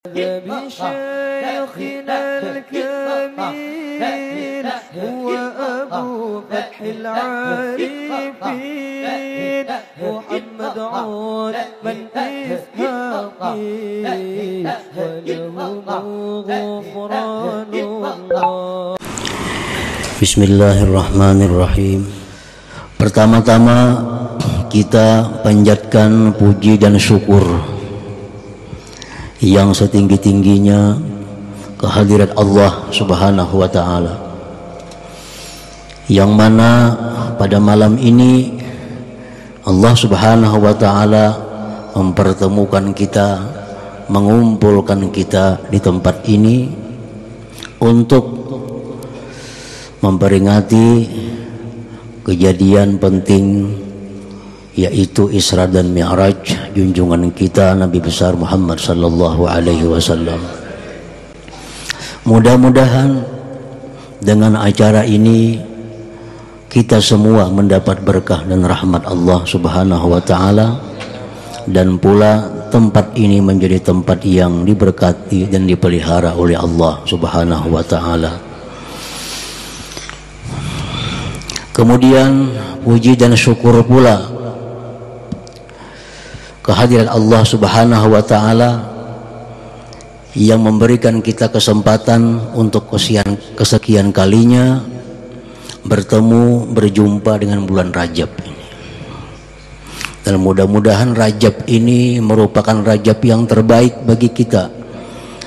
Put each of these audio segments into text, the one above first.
بشيخنا الكميل هو أبو فتح العارفين محمد عثمان إسحاقي ولهم غفران الله. Bismillahirrahmanirrahim. Pertama-tama kita panjatkan puji dan syukur yang setinggi-tingginya kehadirat Allah Subhanahu wa ta'ala, yang mana pada malam ini Allah Subhanahu wa ta'ala mempertemukan kita, mengumpulkan kita di tempat ini untuk memperingati kejadian penting, yaitu Isra dan Mi'raj junjungan kita Nabi besar Muhammad sallallahu alaihi wasallam. Mudah-mudahan dengan acara ini kita semua mendapat berkah dan rahmat Allah Subhanahu wa ta'ala, dan pula tempat ini menjadi tempat yang diberkati dan dipelihara oleh Allah Subhanahu wa ta'ala. Kemudian puji dan syukur pula kehadirat Allah Subhanahu wa ta'ala yang memberikan kita kesempatan untuk kesekian kalinya bertemu, berjumpa dengan bulan Rajab ini. Dan mudah-mudahan Rajab ini merupakan Rajab yang terbaik bagi kita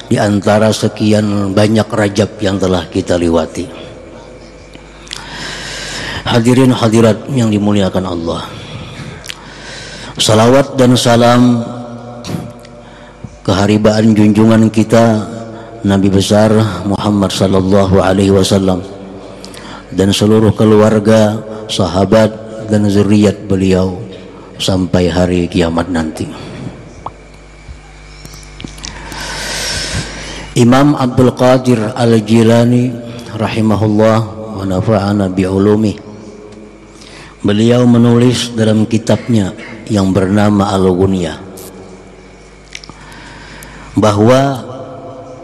di antara sekian banyak Rajab yang telah kita lewati. Hadirin hadirat yang dimuliakan Allah, salawat dan salam keharibaan junjungan kita Nabi besar Muhammad sallallahu alaihi wasallam dan seluruh keluarga, sahabat dan zuriat beliau sampai hari kiamat nanti. Imam Abdul Qadir Al-Jilani rahimahullah wa nafa'ana bi'ulumih, beliau menulis dalam kitabnya yang bernama Al-Ghunyah bahwa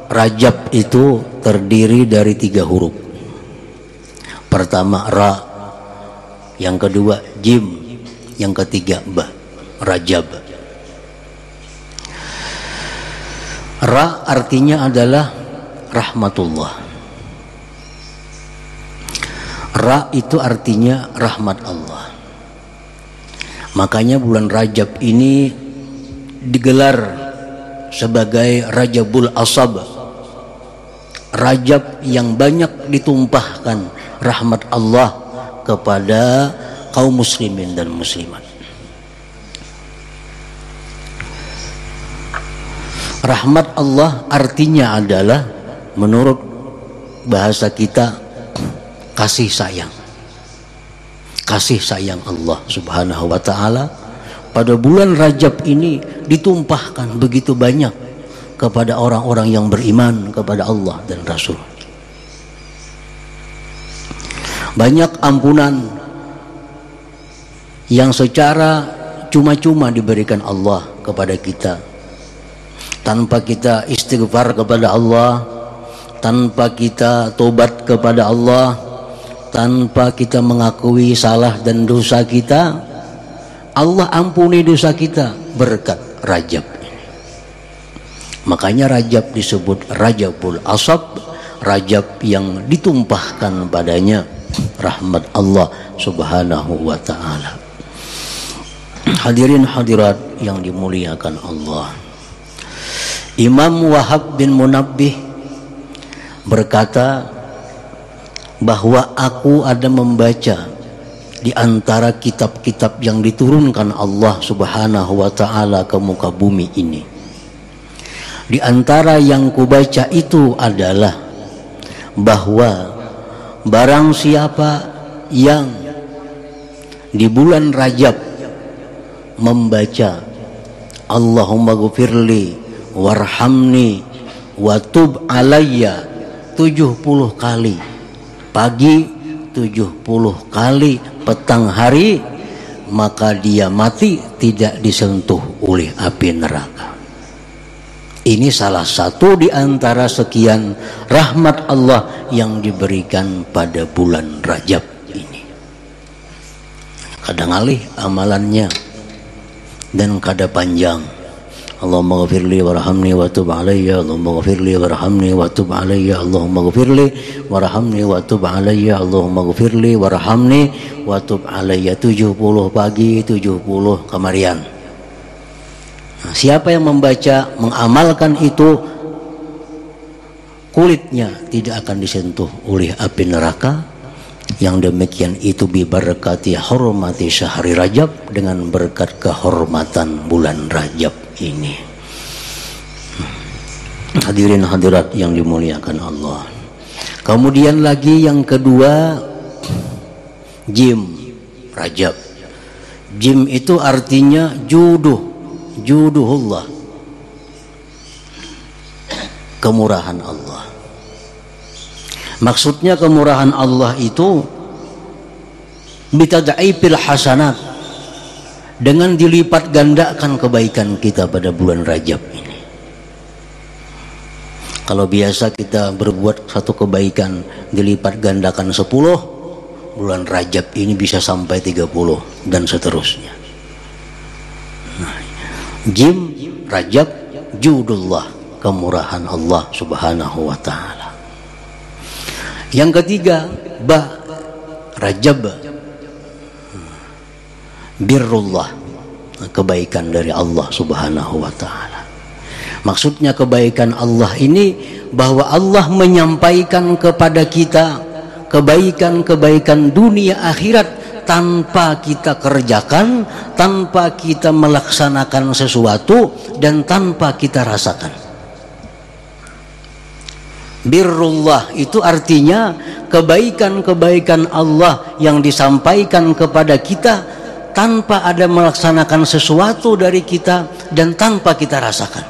Rajab itu terdiri dari 3 huruf. Pertama Ra, yang kedua Jim, yang ketiga Ba. Rajab. Ra artinya adalah rahmatullah. Ra itu artinya rahmat Allah. Makanya bulan Rajab ini digelar sebagai Rajabul Asab, Rajab yang banyak ditumpahkan rahmat Allah kepada kaum muslimin dan muslimat. Rahmat Allah artinya adalah menurut bahasa kita kasih sayang. Kasih sayang Allah Subhanahu wa ta'ala pada bulan Rajab ini ditumpahkan begitu banyak kepada orang-orang yang beriman kepada Allah dan Rasul. Banyak ampunan yang secara cuma-cuma diberikan Allah kepada kita, tanpa kita istighfar kepada Allah, tanpa kita tobat kepada Allah, tanpa kita mengakui salah dan dosa kita. Allah ampuni dosa kita berkat Rajab. Makanya Rajab disebut Rajabul Asab, Rajab yang ditumpahkan padanya rahmat Allah Subhanahu wa ta'ala. Hadirin hadirat yang dimuliakan Allah, Imam Wahab bin Munabbih berkata bahwa aku ada membaca di antara kitab-kitab yang diturunkan Allah Subhanahu wa ta'ala ke muka bumi ini. Di antara yang kubaca itu adalah bahwa barang siapa yang di bulan Rajab membaca Allahumma ghfirli warhamni wa tub alayya 70 kali pagi, 70 kali petang hari, maka dia mati tidak disentuh oleh api neraka. Ini salah satu di antara sekian rahmat Allah yang diberikan pada bulan Rajab ini. Kadang alih amalannya dan kada panjang. Allahumma ghafirli warhamni wa tub alayya, Allahumma ghafirli warhamni wa tub alayya, Allahumma ghafirli warhamni wa tub alayya, Allahumma ghafirli warhamni wa tub alayya. 70 pagi, 70 kemarian. Nah, siapa yang membaca, mengamalkan itu, kulitnya tidak akan disentuh oleh api neraka. Yang demikian itu bibarakati hormati syahri Rajab, dengan berkat kehormatan bulan Rajab ini. Hadirin hadirat yang dimuliakan Allah. Kemudian lagi yang kedua, jim Rajab. Jim itu artinya juduhullah, kemurahan Allah. Maksudnya kemurahan Allah itu bitad'ifil hasanat, dengan dilipat gandakan kebaikan kita pada bulan Rajab ini. Kalau biasa kita berbuat satu kebaikan dilipat gandakan 10, bulan Rajab ini bisa sampai 30 dan seterusnya. Nah, jim Rajab, judullah, kemurahan Allah subhanahu wa ta'ala. Yang ketiga, ba Rajab, birrullah, kebaikan dari Allah subhanahu wa ta'ala. Maksudnya kebaikan Allah ini bahwa Allah menyampaikan kepada kita kebaikan-kebaikan dunia akhirat tanpa kita kerjakan, tanpa kita melaksanakan sesuatu, dan tanpa kita rasakan. Birrullah itu artinya kebaikan-kebaikan Allah yang disampaikan kepada kita tanpa ada melaksanakan sesuatu dari kita dan tanpa kita rasakan.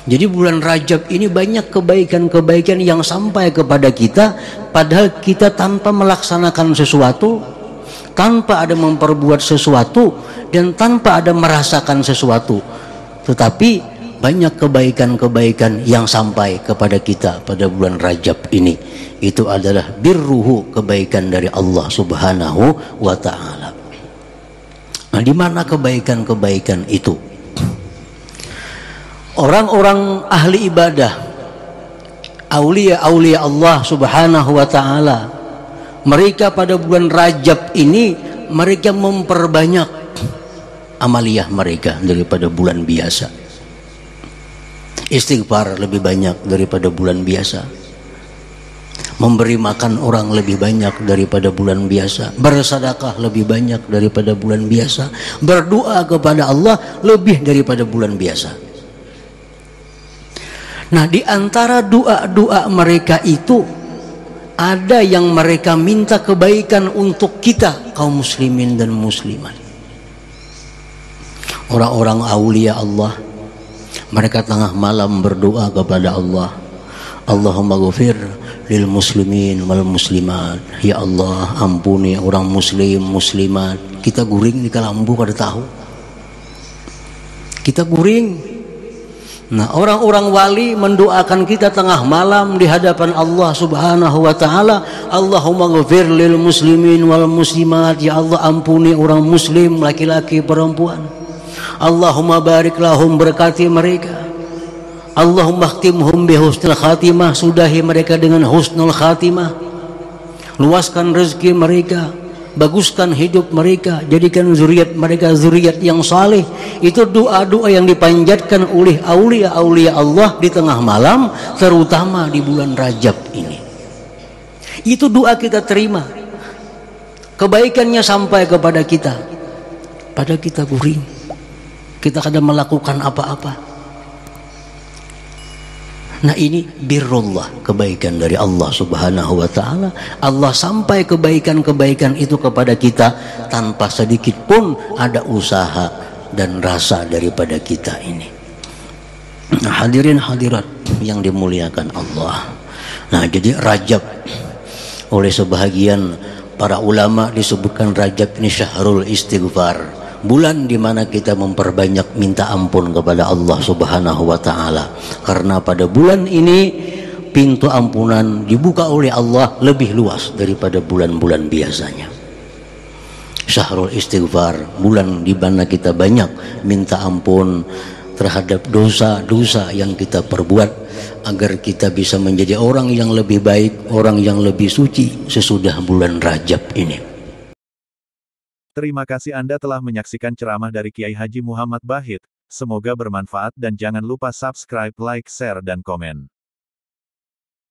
Jadi bulan Rajab ini banyak kebaikan-kebaikan yang sampai kepada kita padahal kita tanpa melaksanakan sesuatu, tanpa ada memperbuat sesuatu, dan tanpa ada merasakan sesuatu. Tetapi banyak kebaikan-kebaikan yang sampai kepada kita pada bulan Rajab ini. Itu adalah birruhu, kebaikan dari Allah subhanahu wa ta'ala. Nah, di mana kebaikan-kebaikan itu? Orang-orang ahli ibadah, aulia-aulia Allah subhanahu wa ta'ala, mereka pada bulan Rajab ini mereka memperbanyak amaliyah mereka daripada bulan biasa. Istighfar lebih banyak daripada bulan biasa, memberi makan orang lebih banyak daripada bulan biasa, bersedekah lebih banyak daripada bulan biasa, berdoa kepada Allah lebih daripada bulan biasa. Nah, di antara doa-doa mereka itu ada yang mereka minta kebaikan untuk kita kaum muslimin dan muslimat. Orang-orang aulia Allah, mereka tengah malam berdoa kepada Allah, Allahumma ghafir lil muslimin wal muslimat. Ya Allah, ampuni orang muslim muslimat. Kita guring di kalambu kada tahu. Kita guring. Nah, orang-orang wali mendoakan kita tengah malam di hadapan Allah subhanahu wa ta'ala, Allahumma ghafir lil muslimin wal muslimat. Ya Allah, ampuni orang muslim laki-laki perempuan. Allahumma barik lahum, berkati mereka. Allahumma khtimhum bi husnul khatimah, sudahi mereka dengan husnul khatimah. Luaskan rezeki mereka, baguskan hidup mereka, jadikan zuriat mereka zuriat yang saleh. Itu doa-doa yang dipanjatkan oleh aulia-aulia Allah di tengah malam, terutama di bulan Rajab ini. Itu doa kita terima, kebaikannya sampai kepada kita, pada kita guring, kita kadang melakukan apa-apa. Nah, ini birrullah, kebaikan dari Allah subhanahu wa ta'ala. Allah sampai kebaikan-kebaikan itu kepada kita tanpa sedikit pun ada usaha dan rasa daripada kita ini. Nah, hadirin hadirat yang dimuliakan Allah. Nah, jadi Rajab oleh sebahagian para ulama disebutkan Rajab ini syahrul istighfar, bulan di mana kita memperbanyak minta ampun kepada Allah Subhanahu wa taala. Karena pada bulan ini pintu ampunan dibuka oleh Allah lebih luas daripada bulan-bulan biasanya. Syahrul istighfar, bulan di mana kita banyak minta ampun terhadap dosa-dosa yang kita perbuat, agar kita bisa menjadi orang yang lebih baik, orang yang lebih suci sesudah bulan Rajab ini. Terima kasih Anda telah menyaksikan ceramah dari Kiai Haji Muhammad Bahit. Semoga bermanfaat dan jangan lupa subscribe, like, share, dan komen.